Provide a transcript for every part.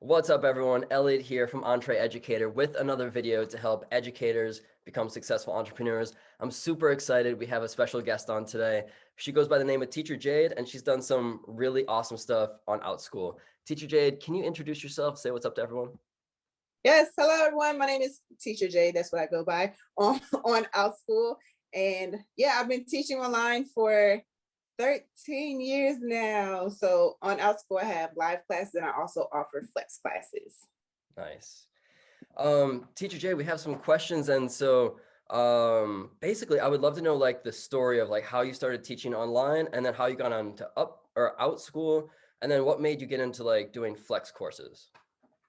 What's up, everyone? Elliot here from Entree Educator with another video to help educators become successful entrepreneurs. I'm super excited. We have a special guest on today. She goes by the name of Teacher Jade, and she's done some really awesome stuff on OutSchool. Teacher Jade, can you introduce yourself? Say what's up to everyone. Yes, hello everyone. My name is Teacher Jade. That's what I go by on OutSchool. And yeah, I've been teaching online for 13 years now. So on OutSchool, I have live classes and I also offer flex classes. Nice. Teacher Jade, we have some questions. And so basically, I would love to know like the story of like how you started teaching online and then how you got on to OutSchool, and then what made you get into like doing flex courses.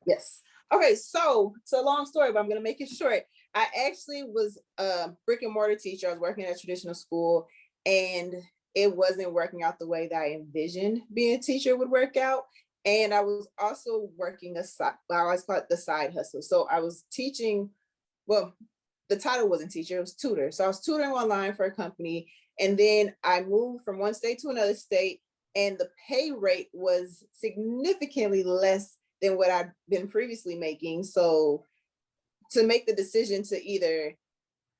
Yes. Okay, so it's a long story, but I'm going to make it short. I actually was a brick and mortar teacher. I was working at a traditional school and it wasn't working out the way that I envisioned being a teacher would work out. And I was also working I always call it the side hustle. So I was teaching, well, the title wasn't teacher, it was tutor. So I was tutoring online for a company. And then I moved from one state to another state, and the pay rate was significantly less than what I'd been previously making. So to make the decision to either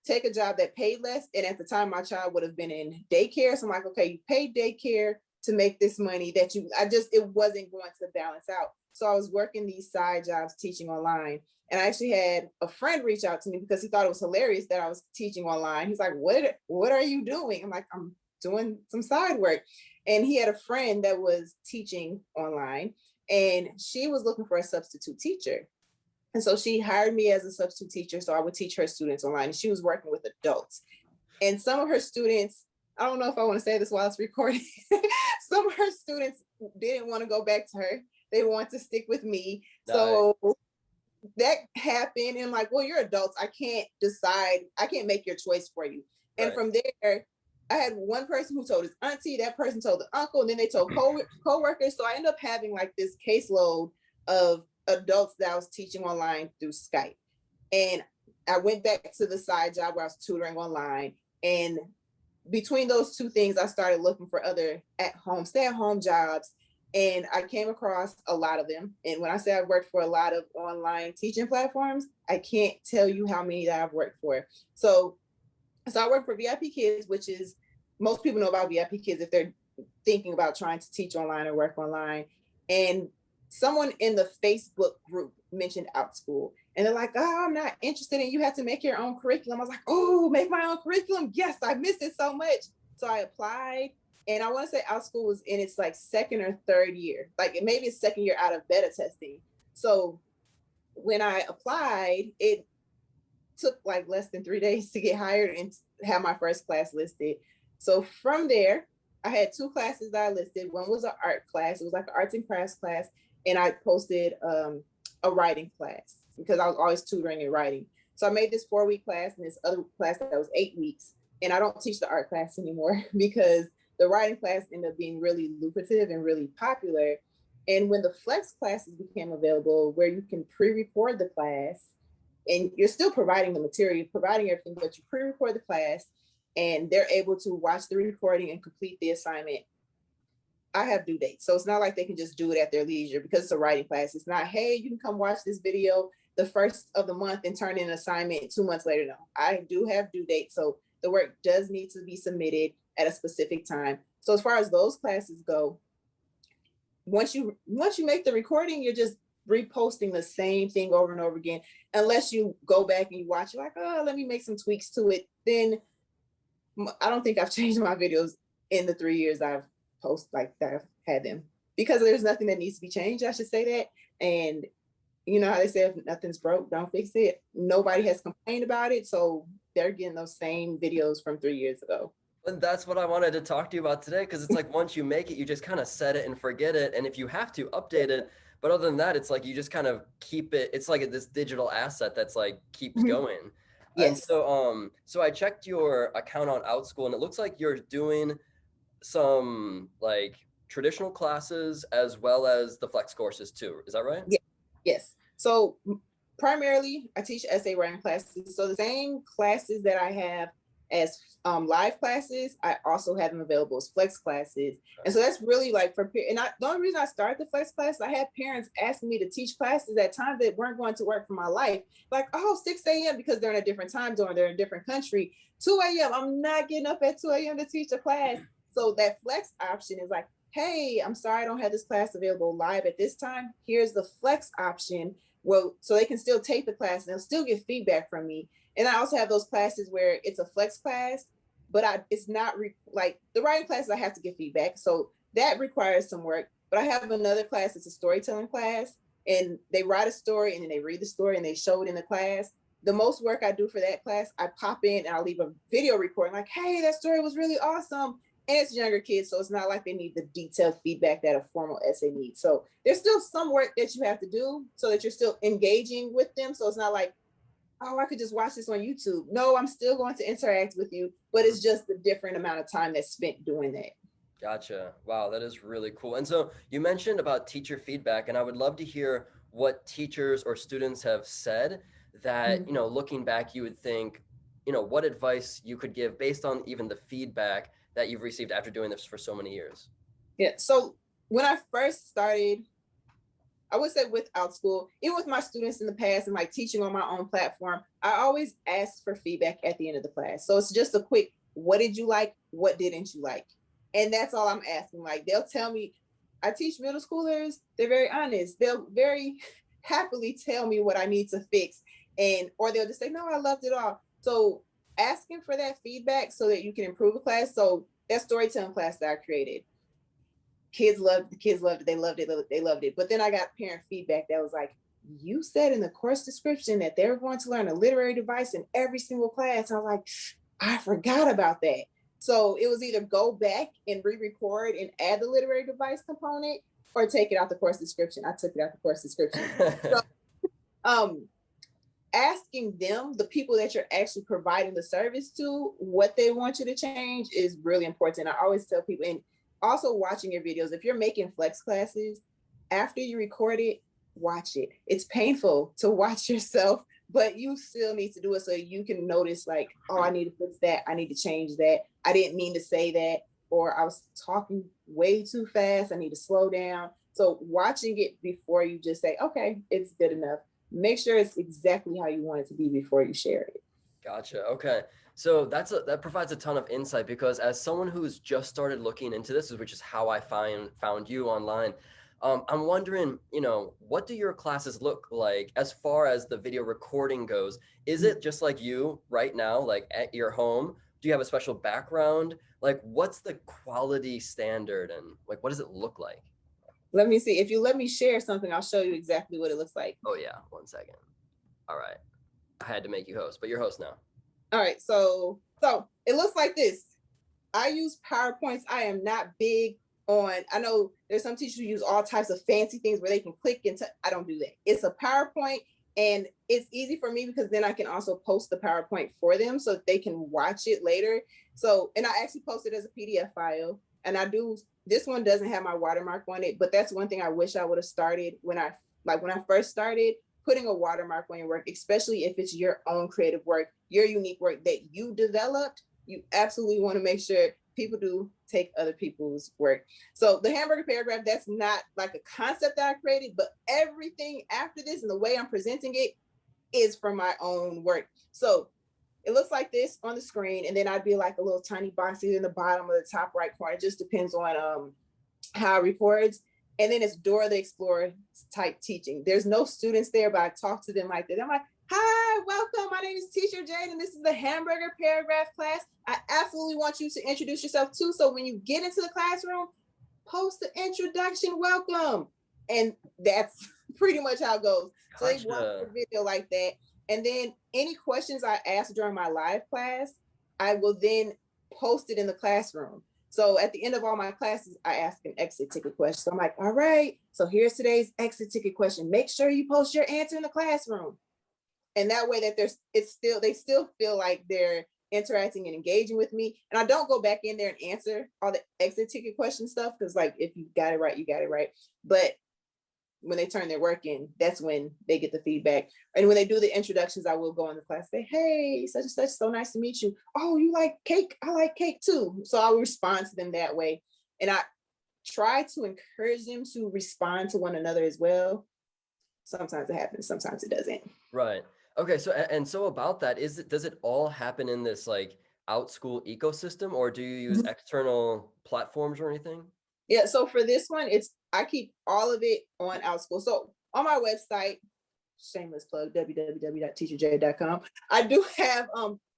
take a job that paid less, and at the time my child would have been in daycare. So I'm like, okay, you paid daycare to make this money that it wasn't going to balance out. So I was working these side jobs teaching online. And I actually had a friend reach out to me because he thought it was hilarious that I was teaching online. He's like, what are you doing? I'm like, I'm doing some side work. And he had a friend that was teaching online and she was looking for a substitute teacher. And so she hired me as a substitute teacher so I would teach her students online. And she was working with adults. And some of her students, I don't know if I want to say this while it's recording, some of her students didn't want to go back to her. They want to stick with me. Nice. So that happened. And I'm like, well, you're adults. I can't decide. I can't make your choice for you. And right. From there, I had one person who told his auntie, that person told the uncle, and then they told co-workers. So I ended up having like this caseload of adults that I was teaching online through Skype. And I went back to the side job where I was tutoring online. And between those two things, I started looking for other stay-at-home jobs. And I came across a lot of them. And when I say I've worked for a lot of online teaching platforms, I can't tell you how many that I've worked for. So I work for VIP Kids, which is, most people know about VIP Kids if they're thinking about trying to teach online or work online. And someone in the Facebook group mentioned OutSchool. And they're like, oh, I'm not interested in, you have to make your own curriculum. I was like, oh, make my own curriculum. Yes, I miss it so much. So I applied. And I want to say OutSchool was in its like second or third year, like maybe it's second year out of beta testing. So when I applied, it took like less than 3 days to get hired and have my first class listed. So from there, I had two classes that I listed. One was an art class. It was like an arts and crafts class. And I posted a writing class because I was always tutoring and writing. So I made this 4-week class and this other class that was 8 weeks. And I don't teach the art class anymore because the writing class ended up being really lucrative and really popular. And when the flex classes became available, where you can pre-record the class and you're still providing the material, you're providing everything, but you pre-record the class and they're able to watch the recording and complete the assignment. I have due dates. So it's not like they can just do it at their leisure because it's a writing class. It's not, hey, you can come watch this video the first of the month and turn in an assignment 2 months later. No, I do have due dates. So the work does need to be submitted at a specific time. So as far as those classes go, once you make the recording, you're just reposting the same thing over and over again, unless you go back and you watch, you're like, oh, let me make some tweaks to it. Then I don't think I've changed my videos in the 3 years I've had them, because there's nothing that needs to be changed. I should say that. And you know how they say, if nothing's broke, don't fix it. Nobody has complained about it. So they're getting those same videos from 3 years ago. And that's what I wanted to talk to you about today, because it's like once you make it, you just kind of set it and forget it. And if you have to, update it. But other than that, it's like you just kind of keep it. It's like this digital asset that's like keeps going. Yes. And so I checked your account on OutSchool, and it looks like you're doing some like traditional classes as well as the flex courses too. Is that right? Yeah. Yes. So primarily I teach essay writing classes. So the same classes that I have as live classes, I also have them available as flex classes. And so that's really like for, and the only reason I started the flex class, I had parents asking me to teach classes at times that weren't going to work for my life. Like, oh, 6 a.m. because they're in a different time zone, they're in a different country. 2 a.m. I'm not getting up at 2 a.m. to teach a class. So that flex option is like, hey, I'm sorry, I don't have this class available live at this time. Here's the flex option. Well, so they can still take the class and they'll still get feedback from me. And I also have those classes where it's a flex class, but it's not like the writing classes, I have to get feedback. So that requires some work. But I have another class, it's a storytelling class, and they write a story and then they read the story and they show it in the class. The most work I do for that class, I pop in and I'll leave a video recording like, hey, that story was really awesome. And it's younger kids, so it's not like they need the detailed feedback that a formal essay needs. So there's still some work that you have to do so that you're still engaging with them. So it's not like, oh, I could just watch this on YouTube. No, I'm still going to interact with you, but it's just a different amount of time that's spent doing that. Gotcha. Wow, that is really cool. And so you mentioned about teacher feedback, and I would love to hear what teachers or students have said that, looking back, you would think, what advice you could give based on even the feedback that you've received after doing this for so many years. Yeah. So when I first started, I would say with OutSchool, even with my students in the past and like teaching on my own platform, I always ask for feedback at the end of the class. So it's just a quick, what did you like? What didn't you like? And that's all I'm asking. Like they'll tell me, I teach middle schoolers, they're very honest. They'll very happily tell me what I need to fix. Or they'll just say, no, I loved it all. So asking for that feedback so that you can improve a class. So that storytelling class that I created, kids loved it, they loved it. But then I got parent feedback that was like, you said in the course description that they're going to learn a literary device in every single class. I was like, I forgot about that. So it was either go back and re-record and add the literary device component or take it out the course description. I took it out the course description. So asking them, the people that you're actually providing the service to, what they want you to change is really important. I always tell people, and also watching your videos, if you're making flex classes, after you record it, watch it. It's painful to watch yourself, but you still need to do it so you can notice like, oh, I need to fix that. I need to change that. I didn't mean to say that, or I was talking way too fast. I need to slow down. So watching it before you just say, okay, it's good enough. Make sure it's exactly how you want it to be before you share it. Gotcha. Okay. So that provides a ton of insight, because as someone who's just started looking into this, which is how I found you online, I'm wondering, what do your classes look like as far as the video recording goes? Is it just like you right now, like at your home? Do you have a special background? Like, what's the quality standard and like, what does it look like? Let me see. If you let me share something, I'll show you exactly what it looks like. Oh yeah, 1 second. All right. I had to make you host, but you're host now. All right, so it looks like this. I use PowerPoints. I am not big on, I know there's some teachers who use all types of fancy things where they can click into, I don't do that. It's a PowerPoint, and it's easy for me because then I can also post the PowerPoint for them so that they can watch it later. So, and I actually post it as a PDF file, and this one doesn't have my watermark on it, but that's one thing I wish I would have started when I first started, putting a watermark on your work, especially if it's your own creative work, your unique work that you developed. You absolutely want to make sure people do take other people's work. So the hamburger paragraph, that's not like a concept that I created, but everything after this and the way I'm presenting it is from my own work. So it looks like this on the screen, and then I'd be like a little tiny box either in the bottom or the top right corner. It just depends on how it records. And then it's Dora the Explorer type teaching. There's no students there, but I talk to them like that. I'm like, hi, welcome. My name is Teacher Jade, and this is the hamburger paragraph class. I absolutely want you to introduce yourself too. So when you get into the classroom, post the introduction, welcome. And that's pretty much how it goes. Gotcha. So they watch the video like that. And then any questions I ask during my live class, I will then post it in the classroom. So at the end of all my classes, I ask an exit ticket question. So I'm like, all right, so here's today's exit ticket question. Make sure you post your answer in the classroom. And that way that they still feel like they're interacting and engaging with me. And I don't go back in there and answer all the exit ticket question stuff, because like if you got it right, you got it right. But when they turn their work in, that's when they get the feedback. And when they do the introductions, I will go in the class, say, hey, such and such, so nice to meet you. Oh, you like cake? I like cake too. So I'll respond to them that way. And I try to encourage them to respond to one another as well. Sometimes it happens, sometimes it doesn't. Right. Okay. So, and so about that, does it all happen in this like OutSchool ecosystem, or do you use external platforms or anything? Yeah, so for this one, I keep all of it on OutSchool. So on my website, shameless plug, www.teacherj.com, I do have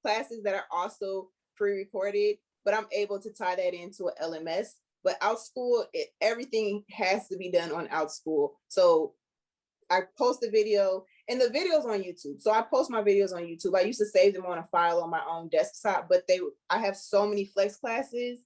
classes that are also pre-recorded, but I'm able to tie that into an LMS. But OutSchool, everything has to be done on OutSchool. So I post the video, and the video's on YouTube. So I post my videos on YouTube. I used to save them on a file on my own desktop, but I have so many flex classes,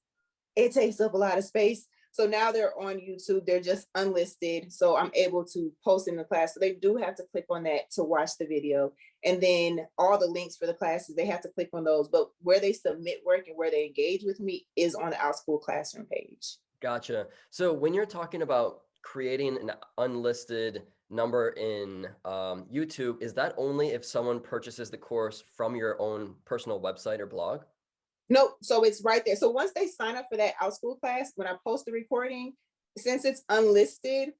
it takes up a lot of space. So now they're on YouTube, they're just unlisted. So I'm able to post in the class. So they do have to click on that to watch the video. And then all the links for the classes, they have to click on those. But where they submit work and where they engage with me is on the OutSchool classroom page. Gotcha. So when you're talking about creating an unlisted number in YouTube, is that only if someone purchases the course from your own personal website or blog? Nope. So it's right there. So once they sign up for that OutSchool class, when I post the recording, since it's unlisted,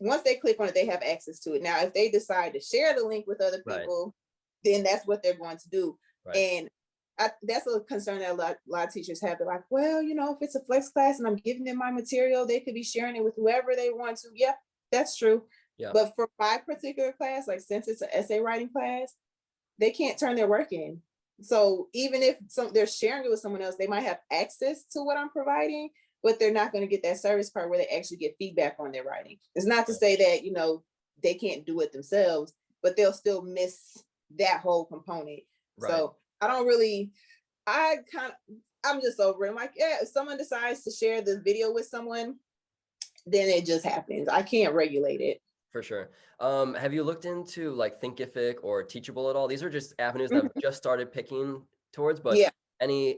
once they click on it, they have access to it. Now, if they decide to share the link with other people, then that's what they're going to do. Right. And that's a concern that a lot of teachers have. They're like, well, if it's a flex class and I'm giving them my material, they could be sharing it with whoever they want to. Yeah, that's true. Yeah. But for my particular class, like since it's an essay writing class, they can't turn their work in. So even if they're sharing it with someone else, they might have access to what I'm providing, but they're not going to get that service part where they actually get feedback on their writing. It's not to say that, they can't do it themselves, but they'll still miss that whole component. Right. So I'm just over it. I'm like, yeah, if someone decides to share the video with someone, then it just happens. I can't regulate it. For sure. Have you looked into like Thinkific or Teachable at all? These are just avenues that I've just started picking towards, but yeah. Any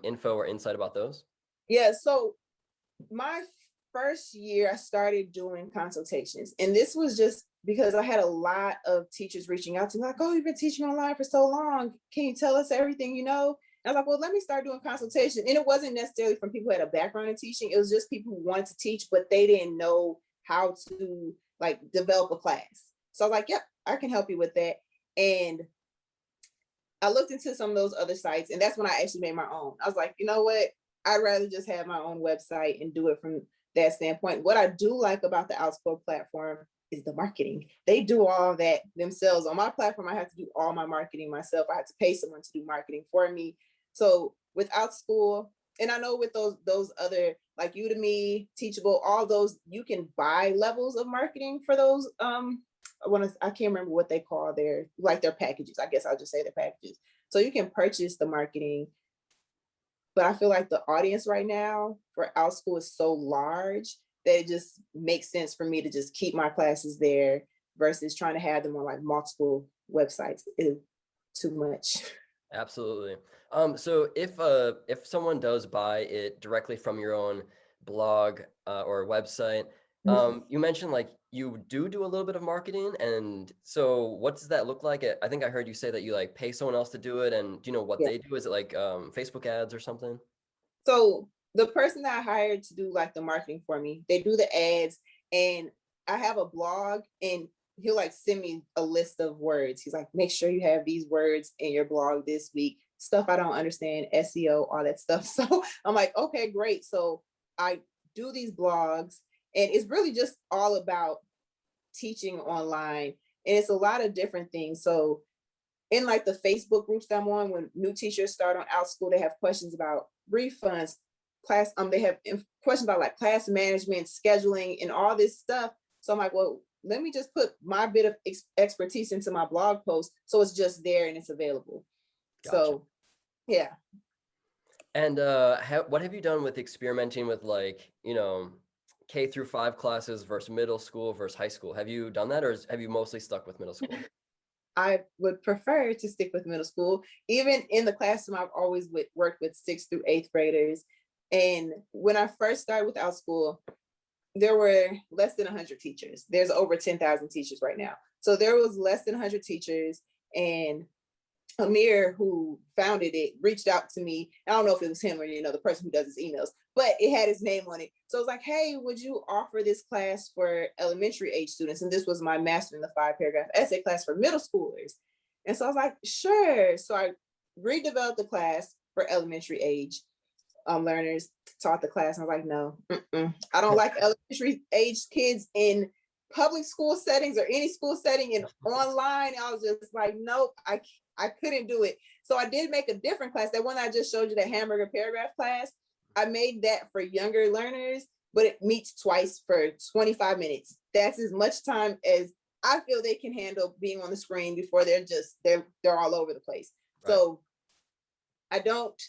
info or insight about those? Yeah, so my first year I started doing consultations, and this was just because I had a lot of teachers reaching out to me like, oh, you've been teaching online for so long. Can you tell us everything you know? And I was like, well, let me start doing consultation. And it wasn't necessarily from people who had a background in teaching. It was just people who wanted to teach, but they didn't know how to like develop a class. So I was like, yep, I can help you with that. And I looked into some of those other sites, and that's when I actually made my own. I was like, you know what? I'd rather just have my own website and do it from that standpoint. What I do like about the OutSchool platform is the marketing. They do all of that themselves. On my platform, I have to do all my marketing myself. I have to pay someone to do marketing for me. So with OutSchool, and I know with those other like Udemy, Teachable, all those, you can buy levels of marketing for those. I can't remember what they call their packages. I guess I'll just say their packages. So you can purchase the marketing. But I feel like the audience right now for OutSchool is so large that it just makes sense for me to just keep my classes there versus trying to have them on like multiple websites. It's too much. Absolutely. So if someone does buy it directly from your own blog or website, you mentioned like you do a little bit of marketing, and so what does that look like? I think I heard you say that you like pay someone else to do it, and do you know what they do? Is it like Facebook ads or something? So the person that I hired to do like the marketing for me, they do the ads, and I have a blog, and he'll like send me a list of words. He's like, make sure you have these words in your blog this week. Stuff I don't understand, SEO, all that stuff. So I'm like, okay, great. So I do these blogs, and it's really just all about teaching online. And it's a lot of different things. So in like the Facebook groups that I'm on, when new teachers start on OutSchool, they have questions about refunds, class. They have questions about like class management, scheduling, and all this stuff. So I'm like, well, let me just put my bit of expertise into my blog post, so it's just there and it's available. Gotcha. So, yeah. And what have you done with experimenting with like, K through 5 classes versus middle school versus high school? Have you done that, or have you mostly stuck with middle school? I would prefer to stick with middle school. Even in the classroom, I've always worked with 6th through 8th graders. And when I first started with OutSchool, there were less than 100 teachers. There's over 10,000 teachers right now. So there was less than 100 teachers, and Amir, who founded it, reached out to me. I don't know if it was him or, the person who does his emails, but it had his name on it. So I was like, hey, would you offer this class for elementary age students? And this was my Master in the 5-Paragraph Essay class for middle schoolers. And so I was like, sure. So I redeveloped the class for elementary age learners, taught the class. And I was like, no, I don't like elementary age kids in public school settings or any school setting and online. I was just like, nope, I couldn't do it. So I did make a different class. That one I just showed you, the hamburger paragraph class, I made that for younger learners, but it meets twice for 25 minutes. That's as much time as I feel they can handle being on the screen before they're all over the place. Right. So I don't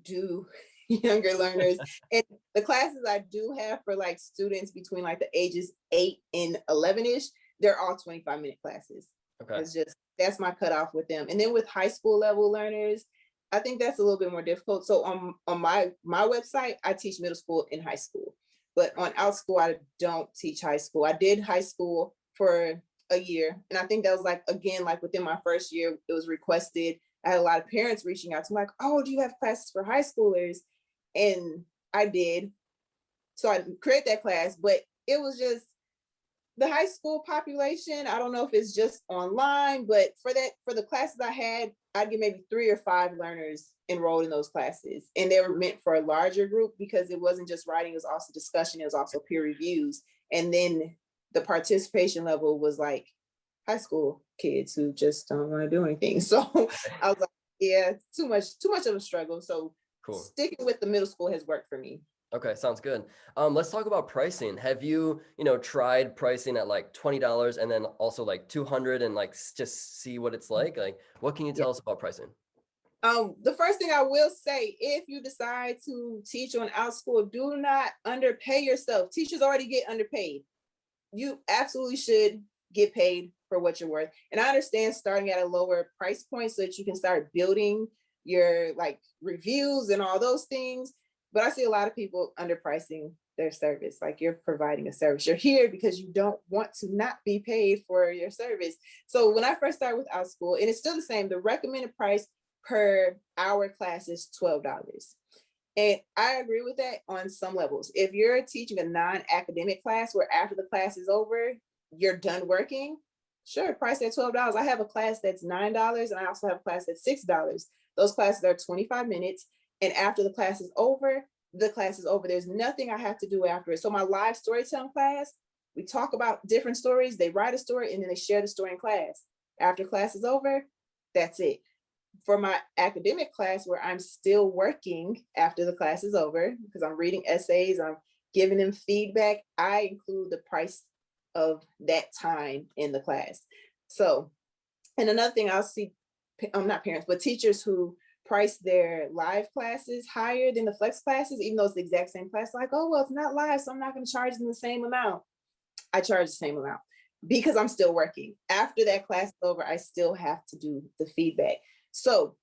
do younger learners. And the classes I do have for like students between like the ages 8 and 11-ish, they're all 25-minute classes. Okay. It's just, that's my cutoff with them. And then with high school level learners, I think that's a little bit more difficult. So on my website, I teach middle school and high school, but on OutSchool, I don't teach high school. I did high school for a year. And I think that was like, again, like within my first year, it was requested. I had a lot of parents reaching out to me like, oh, do you have classes for high schoolers? And I did. So I created that class, but it was just the high school population. I don't know if it's just online, but for the classes I had, I'd get maybe 3 or 5 learners enrolled in those classes. And they were meant for a larger group because it wasn't just writing, it was also discussion, it was also peer reviews. And then the participation level was like high school kids who just don't want to do anything. So I was like, yeah, too much of a struggle. So cool. Sticking with the middle school has worked for me. Okay, sounds good. Let's talk about pricing. Have you, tried pricing at like $20 and then also like $200 and like just see what it's like? Like, what can you tell us about pricing? The first thing I will say, if you decide to teach on OutSchool, do not underpay yourself. Teachers already get underpaid. You absolutely should get paid for what you're worth. And I understand starting at a lower price point so that you can start building your like reviews and all those things. But I see a lot of people underpricing their service. Like, you're providing a service. You're here because you don't want to not be paid for your service. So when I first started with OutSchool, and it's still the same, the recommended price per hour class is $12. And I agree with that on some levels. If you're teaching a non-academic class where after the class is over, you're done working, sure, price at $12. I have a class that's $9 and I also have a class that's $6. Those classes are 25 minutes. And after the class is over, the class is over. There's nothing I have to do after it. So my live storytelling class, we talk about different stories. They write a story and then they share the story in class. After class is over, that's it. For my academic class, where I'm still working after the class is over, because I'm reading essays, I'm giving them feedback, I include the price of that time in the class. So, and another thing I'll see, not parents, but teachers who price their live classes higher than the flex classes, even though it's the exact same class, like, oh, well, it's not live, so I'm not going to charge them the same amount. I charge the same amount because I'm still working. After that class is over, I still have to do the feedback. So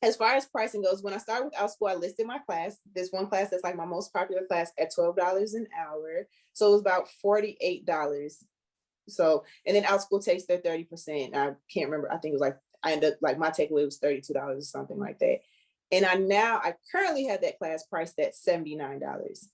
as far as pricing goes, when I started with OutSchool, I listed my class. There's one class that's like my most popular class at $12 an hour. So it was about $48. So, and then OutSchool takes their 30%. I can't remember. I think it was like, I ended up like my takeaway was $32 or something like that. And I currently have that class priced at $79.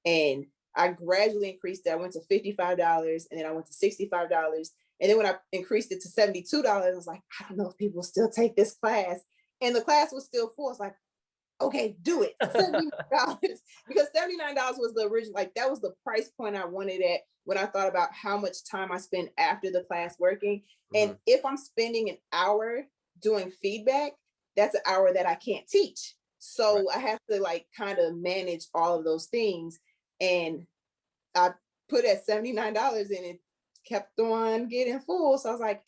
And I gradually increased it. I went to $55 and then I went to $65. And then when I increased it to $72, I was like, I don't know if people still take this class. And the class was still full. It's like, okay, do it. $79. Because $79 was the original, like that was the price point I wanted at when I thought about how much time I spend after the class working. Mm-hmm. And if I'm spending an hour doing feedback, that's an hour that I can't teach. So right. I have to like kind of manage all of those things. And I put at $79 and it kept on getting full. So I was like,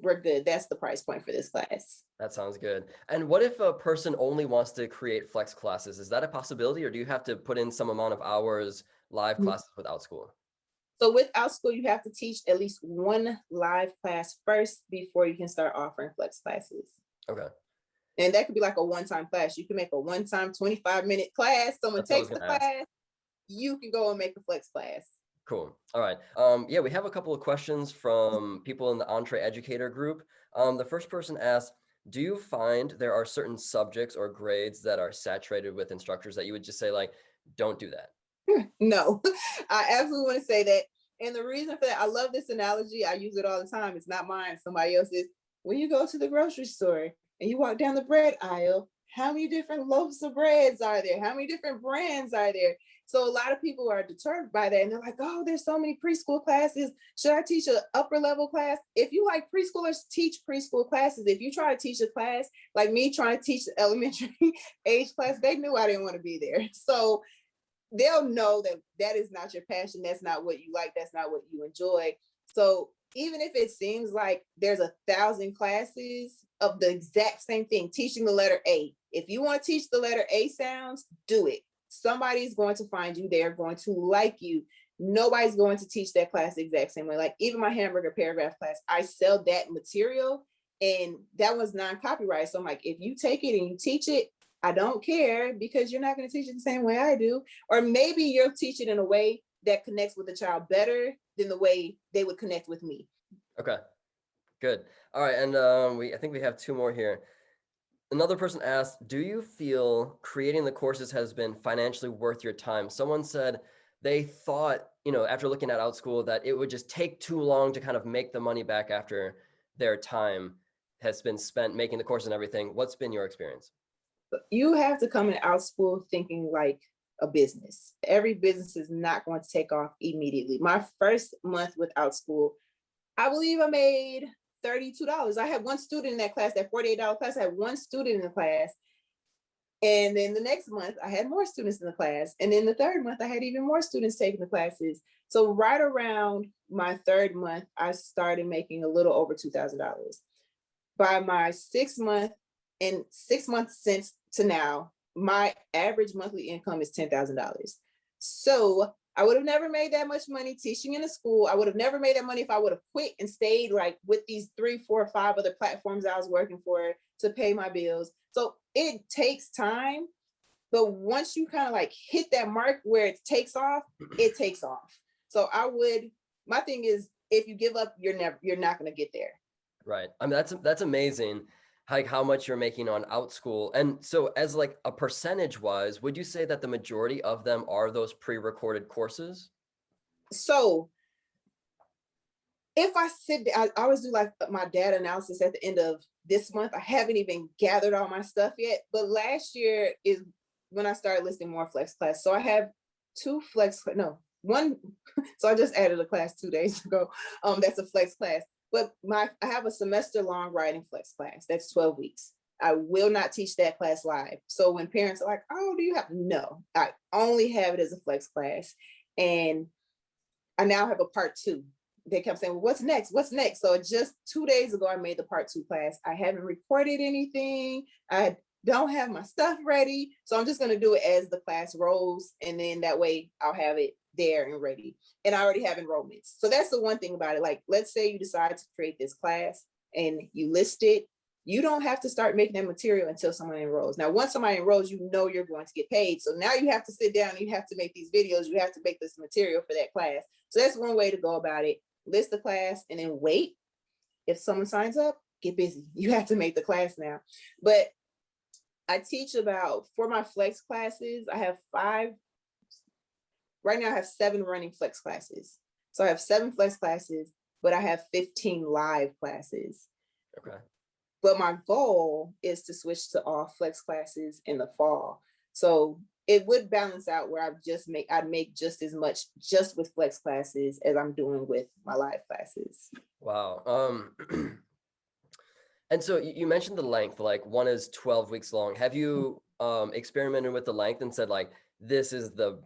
we're good. That's the price point for this class. That sounds good. And what if a person only wants to create flex classes? Is that a possibility, or do you have to put in some amount of hours live classes with OutSchool? So with OutSchool, you have to teach at least one live class first before you can start offering flex classes. Okay. And that could be like a one-time class. You can make a one-time 25-minute class. Someone takes the class, you can go and make a flex class. Cool. All right. Yeah, we have a couple of questions from people in the Entree Educator group. The first person asks, do you find there are certain subjects or grades that are saturated with instructors that you would just say like, don't do that? No, I absolutely want to say that. And the reason for that, I love this analogy. I use it all the time. It's not mine, somebody else's. When you go to the grocery store and you walk down the bread aisle, how many different loaves of breads are there? How many different brands are there? So a lot of people are deterred by that. And they're like, oh, there's so many preschool classes. Should I teach an upper level class? If you like preschoolers, teach preschool classes. If you try to teach a class, like me trying to teach the elementary age class, they knew I didn't want to be there. So they'll know that that is not your passion. That's not what you like. That's not what you enjoy. So even if it seems like there's 1,000 classes of the exact same thing, teaching the letter A, if you want to teach the letter A sounds, do it. Somebody's going to find you. They're going to like you. Nobody's going to teach that class the exact same way. Like even my hamburger paragraph class, I sell that material and that was non-copyright. So I'm like, if you take it and you teach it, I don't care, because you're not going to teach it the same way I do. Or maybe you'll teach it in a way that connects with the child better than the way they would connect with me. Okay, good. All right, and I think we have two more here. Another person asked, do you feel creating the courses has been financially worth your time? Someone said they thought, after looking at OutSchool, that it would just take too long to kind of make the money back after their time has been spent making the course and everything. What's been your experience? You have to come in OutSchool thinking like a business. Every business is not going to take off immediately. My first month with OutSchool, I believe I made $32. I had one student in that class, that $48 class. I had one student in the class. And then the next month, I had more students in the class. And then the third month, I had even more students taking the classes. So right around my third month, I started making a little over $2,000. By my 6 month and 6 months since to now, my average monthly income is $10,000. So I would have never made that much money teaching in a school. I would have never made that money if I would have quit and stayed like with these 3, 4, 5 other platforms I was working for to pay my bills. So it takes time, but once you kind of like hit that mark where it takes off, it takes off. So my thing is, if you give up, you're not going to get there. Right. I mean, that's amazing, like how much you're making on OutSchool. And so as like a percentage wise, would you say that the majority of them are those pre-recorded courses? So if I always do like my data analysis at the end of this month. I haven't even gathered all my stuff yet, but last year is when I started listing more flex class. So I have one. So I just added a class 2 days ago. That's a flex class. But I have a semester long writing flex class. That's 12 weeks. I will not teach that class live. So when parents are like, oh, do you have? No, I only have it as a flex class. And I now have a part 2. They kept saying, well, what's next? What's next? So just 2 days ago, I made the part 2 class. I haven't recorded anything. I don't have my stuff ready. So I'm just going to do it as the class rolls. And then that way I'll have it there and ready. And I already have enrollments. So that's the one thing about it. Like, let's say you decide to create this class and you list it. You don't have to start making that material until someone enrolls. Now, once somebody enrolls, you know you're going to get paid. So now you have to sit down and you have to make these videos. You have to make this material for that class. So that's one way to go about it. List the class and then wait. If someone signs up, get busy. You have to make the class now. But I teach for my flex classes, I have 5. Right now I have 7 running flex classes. So I have 7 flex classes, but I have 15 live classes. Okay. But my goal is to switch to all flex classes in the fall. So it would balance out where I'd make just as much just with flex classes as I'm doing with my live classes. Wow. And so you mentioned the length, like one is 12 weeks long. Have you experimented with the length and said like, this is the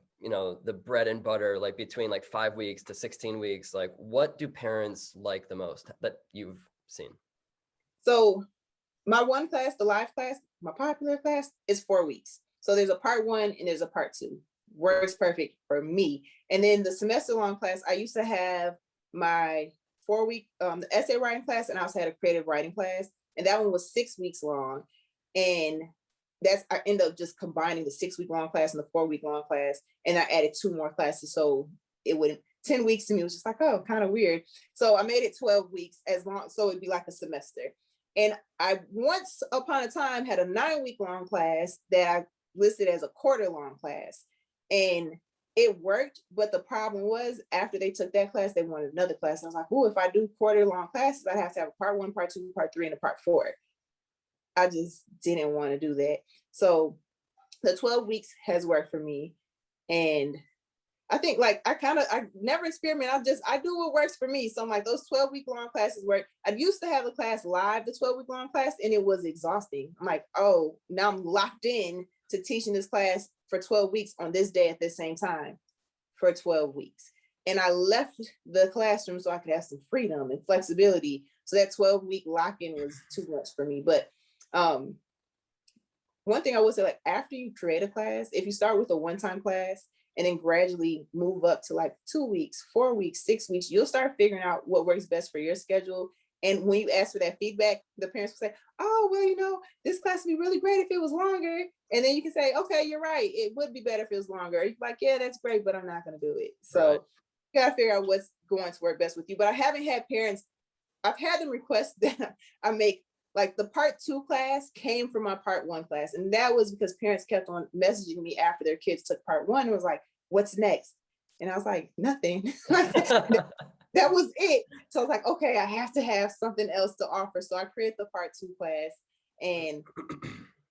bread and butter, like between like 5 weeks to 16 weeks, like what do parents like the most that you've seen? So my one class, the live class, my popular class is 4 weeks. So there's a part 1 and there's a part 2. Works perfect for me. And then the semester long class, I used to have my 4-week the essay writing class, and I also had a creative writing class. And that one was 6 weeks long. And I end up just combining the 6-week long class and the 4-week long class, and I added 2 more classes. So it would 10 weeks to me was just like, oh, kind of weird. So I made it 12 weeks as long, so it'd be like a semester. And I once upon a time had a 9-week long class that I listed as a quarter long class. And it worked, but the problem was after they took that class, they wanted another class. And I was like, oh, if I do quarter long classes, I have to have a part 1, part 2, part 3, and a part 4. I just didn't want to do that. So the 12 weeks has worked for me. And I think like I never experiment. I do what works for me. So I'm like, those 12-week long classes work. I used to have a class live, the 12-week long class, and it was exhausting. I'm like, oh, now I'm locked in to teaching this class for 12 weeks on this day at the same time for 12 weeks. And I left the classroom so I could have some freedom and flexibility. So that 12-week lock-in was too much for me. But one thing I would say, like after you create a class, if you start with a one-time class and then gradually move up to like 2 weeks, 4 weeks, 6 weeks, you'll start figuring out what works best for your schedule. And when you ask for that feedback, the parents will say, oh, well, this class would be really great if it was longer. And then you can say, okay, you're right. It would be better if it was longer. You're like, yeah, that's great, but I'm not going to do it. So Right. you got to figure out what's going to work best with you. But I haven't had parents, I've had them request that I make like the part 2 class came from my part 1 class. And that was because parents kept on messaging me after their kids took part 1 and was like, what's next? And I was like, nothing. That was it. So I was like, okay, I have to have something else to offer. So I created the part 2 class, and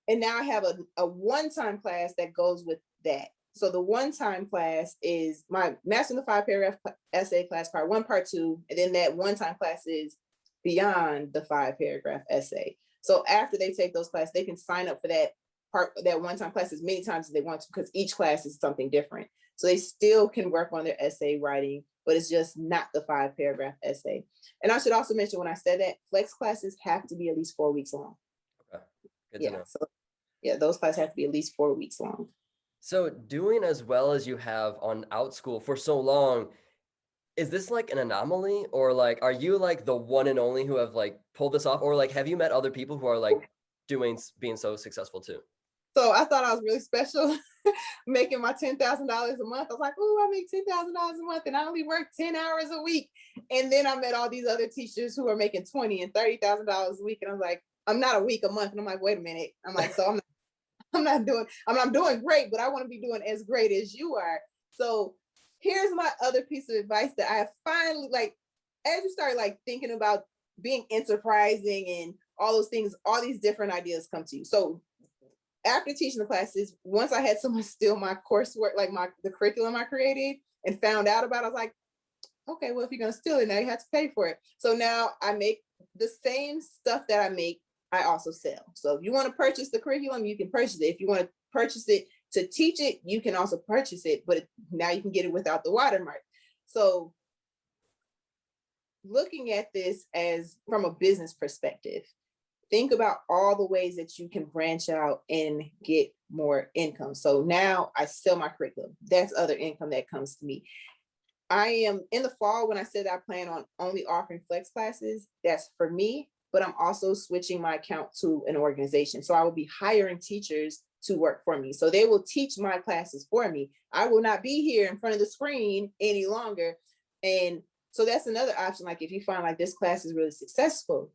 now I have a one-time class that goes with that. So the one-time class is my Mastering the 5-Paragraph Essay class, part 1, part 2, and then that one-time class is Beyond the 5-Paragraph Essay. So after they take those classes, they can sign up for that one-time class as many times as they want to, because each class is something different. So they still can work on their essay writing, but it's just not the 5-paragraph essay. And I should also mention, when I said that, flex classes have to be at least 4 weeks long. Okay. Good to know. So yeah, those classes have to be at least 4 weeks long. So doing as well as you have on OutSchool for so long, is this like an anomaly, or like are you like the one and only who have like pulled this off, or like have you met other people who are like being so successful too? So I thought I was really special making my $10,000 a month. I was like, oh, I make $10,000 a month and I only work 10 hours a week. And then I met all these other teachers who are making $20,000 and $30,000 a week. And I was like, I'm not a week, a month. And I'm like, wait a minute. I'm like, so I'm doing great, but I want to be doing as great as you are. So here's my other piece of advice that I have finally, like, as you start like thinking about being enterprising and all those things, all these different ideas come to you. So after teaching the classes, once I had someone steal my coursework, like the curriculum I created, and found out about it, I was like, okay, well, if you're going to steal it, now you have to pay for it. So now I make the same stuff that I make, I also sell. So if you want to purchase the curriculum, you can purchase it. If you want to purchase it to teach it, you can also purchase it, but now you can get it without the watermark. So looking at this as from a business perspective, think about all the ways that you can branch out and get more income. So now I sell my curriculum. That's other income that comes to me. I am in the fall, when I said I plan on only offering flex classes, that's for me, but I'm also switching my account to an organization. So I will be hiring teachers to work for me. So they will teach my classes for me. I will not be here in front of the screen any longer. And so that's another option. Like if you find like this class is really successful,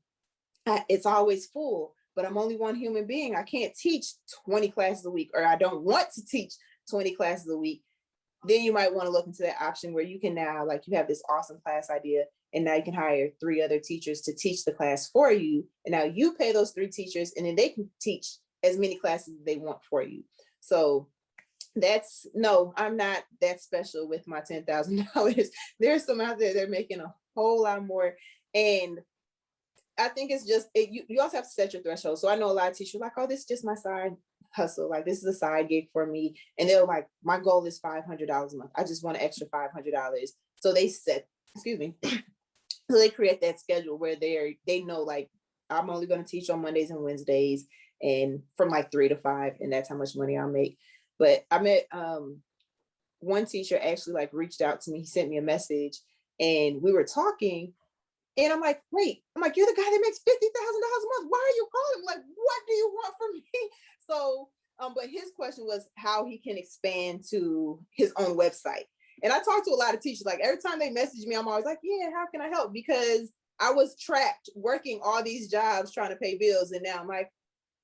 it's always full, but I'm only one human being. I can't teach 20 classes a week, or I don't want to teach 20 classes a week. Then you might want to look into that option where you can now, like, you have this awesome class idea, and now you can hire 3 other teachers to teach the class for you. And now you pay those 3 teachers, and then they can teach as many classes as they want for you. So no, I'm not that special with my $10,000. There's some out there, they're making a whole lot more. And I think it's just, you also have to set your threshold. So I know a lot of teachers are like, oh, this is just my side hustle. Like, this is a side gig for me. And they're like, my goal is $500 a month. I just want an extra $500. So they set, excuse me. So they create that schedule where they know, like, I'm only going to teach on Mondays and Wednesdays, and from like 3 to 5, and that's how much money I'll make. But I met one teacher actually like reached out to me. He sent me a message and we were talking. And I'm like, wait, I'm like, you're the guy that makes $50,000 a month. Why are you calling? Like, what do you want from me? So, but his question was how he can expand to his own website. And I talked to a lot of teachers, like every time they message me, I'm always like, yeah, how can I help? Because I was trapped working all these jobs trying to pay bills. And now I'm like,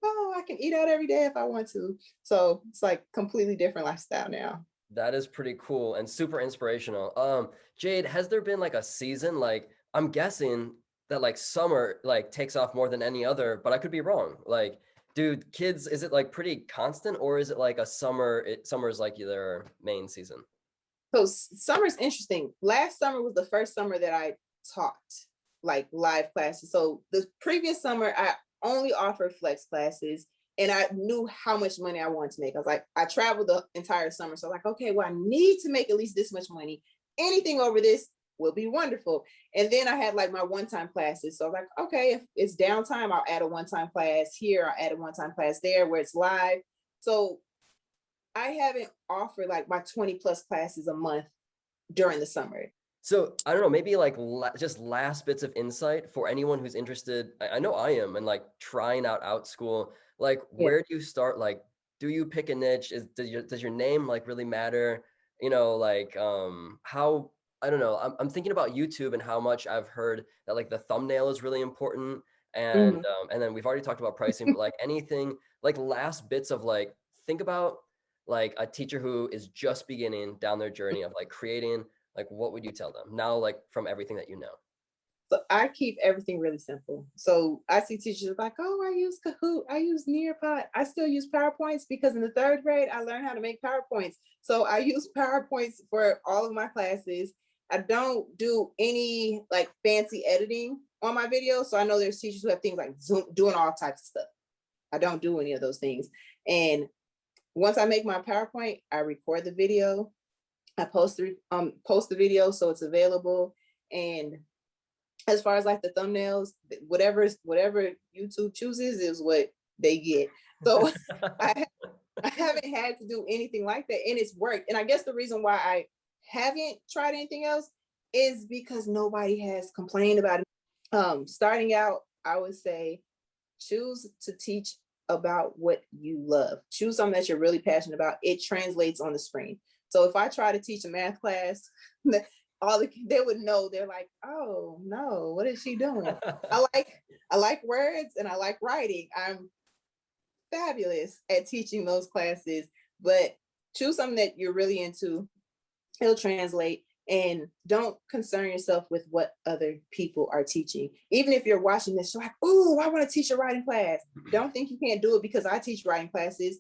oh, I can eat out every day if I want to. So it's like completely different lifestyle now. That is pretty cool and super inspirational. Jade, has there been like a season, like I'm guessing that like summer like takes off more than any other, but I could be wrong. Like, dude, kids, is it like pretty constant or is it like a summer is like their main season? So summer's interesting. Last summer was the first summer that I taught like live classes. So the previous summer, I only offered flex classes and I knew how much money I wanted to make. I was like, I traveled the entire summer. So I was like, okay, well, I need to make at least this much money. Anything over this will be wonderful. And then I had like my one-time classes. So I was like, okay, if it's downtime, I'll add a one-time class here. I'll add a one-time class there where it's live. So I haven't offered like my 20 plus classes a month during the summer. So I don't know, maybe like just last bits of insight for anyone who's interested. I know I am, and like trying out OutSchool. Like, Yeah. where do you start? Like, do you pick a niche? Does your name like really matter? You know, like how I don't know. I'm thinking about YouTube and how much I've heard that like the thumbnail is really important, Mhm. and then we've already talked about pricing, but like anything like last bits of like think about like a teacher who is just beginning down their journey of like creating, like, what would you tell them now, like from everything that you know? So I keep everything really simple. So I see teachers like, oh, I use Kahoot, I use Nearpod. I still use PowerPoints because in the third grade, I learned how to make PowerPoints. So I use PowerPoints for all of my classes. I don't do any like fancy editing on my videos. So I know there's teachers who have things like Zoom doing all types of stuff. I don't do any of those things. And once I make my PowerPoint, I record the video. I post the video so it's available. And as far as like the thumbnails, whatever YouTube chooses is what they get. So I I haven't had to do anything like that, and it's worked. And I guess the reason why I haven't tried anything else is because nobody has complained about it. Starting out, I would say choose to teach about what you love. Choose something that you're really passionate about. It translates on the screen. So if I try to teach a math class, they would know. They're like, oh no, what is she doing? I like words and I like writing. I'm fabulous at teaching those classes, but choose something that you're really into. It'll translate, and don't concern yourself with what other people are teaching. Even if you're watching this, you're like, oh, I want to teach a writing class. Don't think you can't do it because I teach writing classes.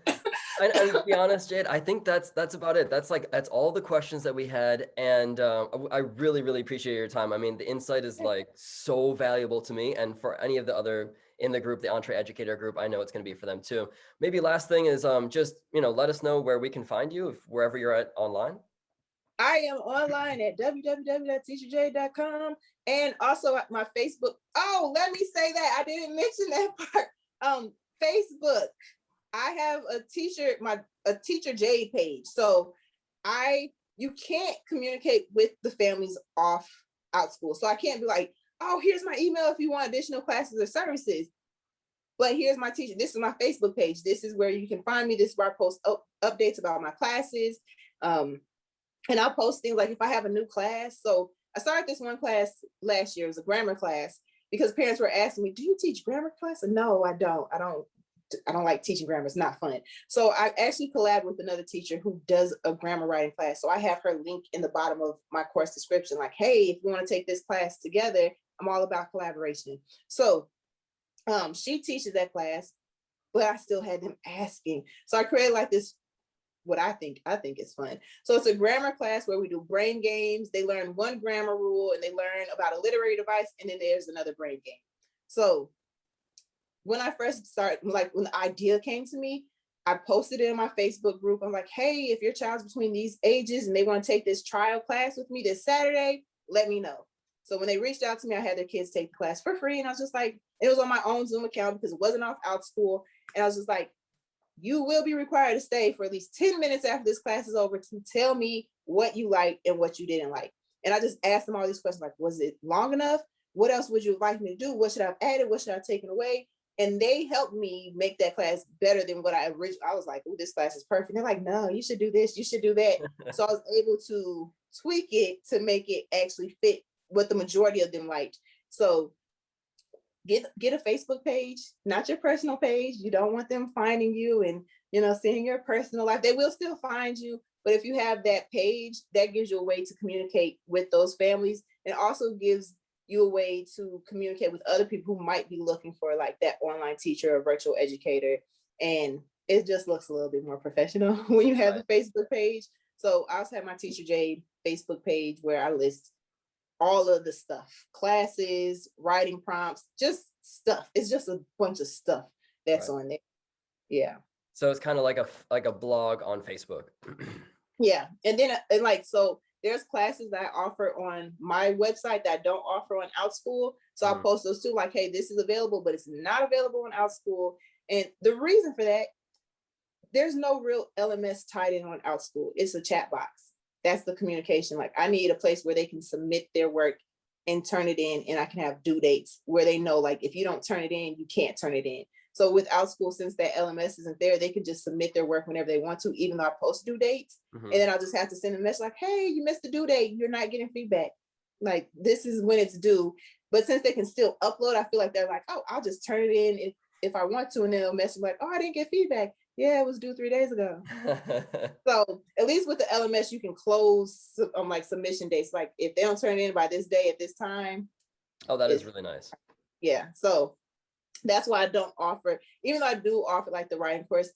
And to be honest, Jade, I think that's about it. That's all the questions that we had, and I really really appreciate your time. I mean, the insight is like so valuable to me, and for any of the other in the group, the Entree Educator group, I know it's going to be for them too. Maybe last thing is just let us know where we can find you if wherever you're at online. I am online at www.teacherj.com and also at my Facebook. Oh, let me say that I didn't mention that part. Facebook. I have a teacher Jade page. So you can't communicate with the families off OutSchool. So I can't be like, oh, here's my email if you want additional classes or services. But here's my teacher. This is my Facebook page. This is where you can find me. This is where I post updates about my classes. And I'll post things like if I have a new class. So I started this one class last year. It was a grammar class because parents were asking me, do you teach grammar class? No, I don't. I don't like teaching grammar. It's not fun. So I actually collabed with another teacher who does a grammar writing class. So I have her link in the bottom of my course description. Like, hey, if you want to take this class together, I'm all about collaboration. So she teaches that class, but I still had them asking. So I created like this, what I think is fun. So it's a grammar class where we do brain games. They learn one grammar rule and they learn about a literary device. And then there's another brain game. So when I first started, like when the idea came to me, I posted it in my Facebook group. I'm like, hey, if your child's between these ages and they want to take this trial class with me this Saturday, let me know. So when they reached out to me, I had their kids take the class for free. And I was just like, it was on my own Zoom account because it wasn't off OutSchool. And I was just like, you will be required to stay for at least 10 minutes after this class is over to tell me what you like and what you didn't like. And I just asked them all these questions like, was it long enough? what else would you like me to do? What should I have added? What should I have taken away? And they helped me make that class better than what I originally. I was like, oh, this class is perfect. They're like, no, you should do this, you should do that. So I was able to tweak it to make it actually fit what the majority of them liked. So get a Facebook page, not your personal page. You don't want them finding you and seeing your personal life. They will still find you, but if you have that page, that gives you a way to communicate with those families, and also gives you a way to communicate with other people who might be looking for like that online teacher or virtual educator. And it just looks a little bit more professional when you have the Facebook page. So I also have my Teacher Jade Facebook page where I list all of the stuff, classes, writing prompts, just stuff. It's just a bunch of stuff that's on there. Yeah. So it's kind of like a blog on Facebook. Yeah. And then so there's classes that I offer on my website that I don't offer on OutSchool. So I'll post those too, like, hey, this is available, but it's not available on OutSchool. And the reason for that, there's no real LMS tied in on OutSchool. It's a chat box. That's the communication. Like, I need a place where they can submit their work and turn it in, and I can have due dates where they know, like, if you don't turn it in, you can't turn it in. So with OutSchool, since that LMS isn't there, they can just submit their work whenever they want to, even though I post due dates. And then I'll just have to send a message like, hey, you missed the due date. You're not getting feedback. Like, this is when it's due. But since they can still upload, I feel like they're like, oh, I'll just turn it in if I want to. And then they'll message like, oh, I didn't get feedback. Yeah, it was due 3 days ago. So at least with the LMS, you can close like submission dates. Like, if they don't turn it in by this day at this time. Oh, that is really nice. Yeah. So that's why I don't offer, even though I do offer like the writing course,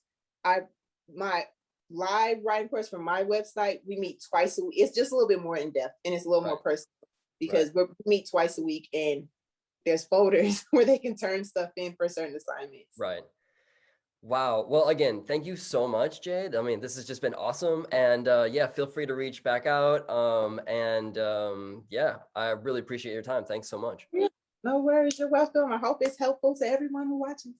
my live writing course from my website, we meet twice a week. It's just a little bit more in depth, and it's a little more personal, because we meet twice a week, and there's folders where they can turn stuff in for certain assignments. Right. Wow. Well, again, thank you so much, Jade. I mean, this has just been awesome. And yeah, feel free to reach back out. Yeah, I really appreciate your time. Thanks so much. No worries. You're welcome. I hope it's helpful to everyone who watches.